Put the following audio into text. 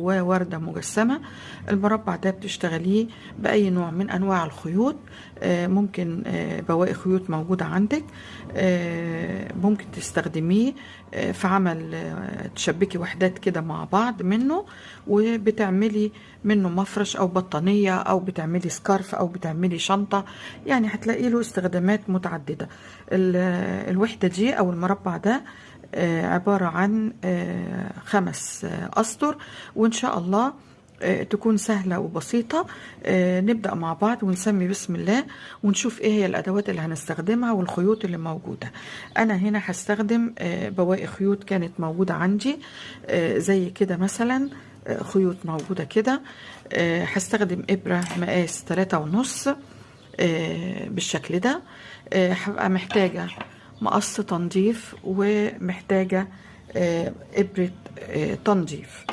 ووردة مجسمة. المربع ده بتشتغليه بأي نوع من أنواع الخيوط، ممكن بواقي خيوط موجودة عندك، ممكن تستخدميه في عمل، تشبكي وحدات كده مع بعض منه، وبتعملي منه مفرش أو بطانية، أو بتعملي سكارف، أو بتعملي شنطة. يعني هتلاقي له استخدامات متعددة. الوحدة دي أو المربع ده عبارة عن 5 أسطر، وإن شاء الله تكون سهلة وبسيطة. نبدأ مع بعض ونسمي بسم الله، ونشوف ايه هي الأدوات اللي هنستخدمها والخيوط اللي موجودة. أنا هنا هستخدم بواقي خيوط كانت موجودة عندي، زي كده مثلا خيوط موجودة كده. هستخدم إبرة مقاس 3.5 بالشكل ده. هبقى محتاجة مقص تنظيف، ومحتاجة إبرة تنظيف.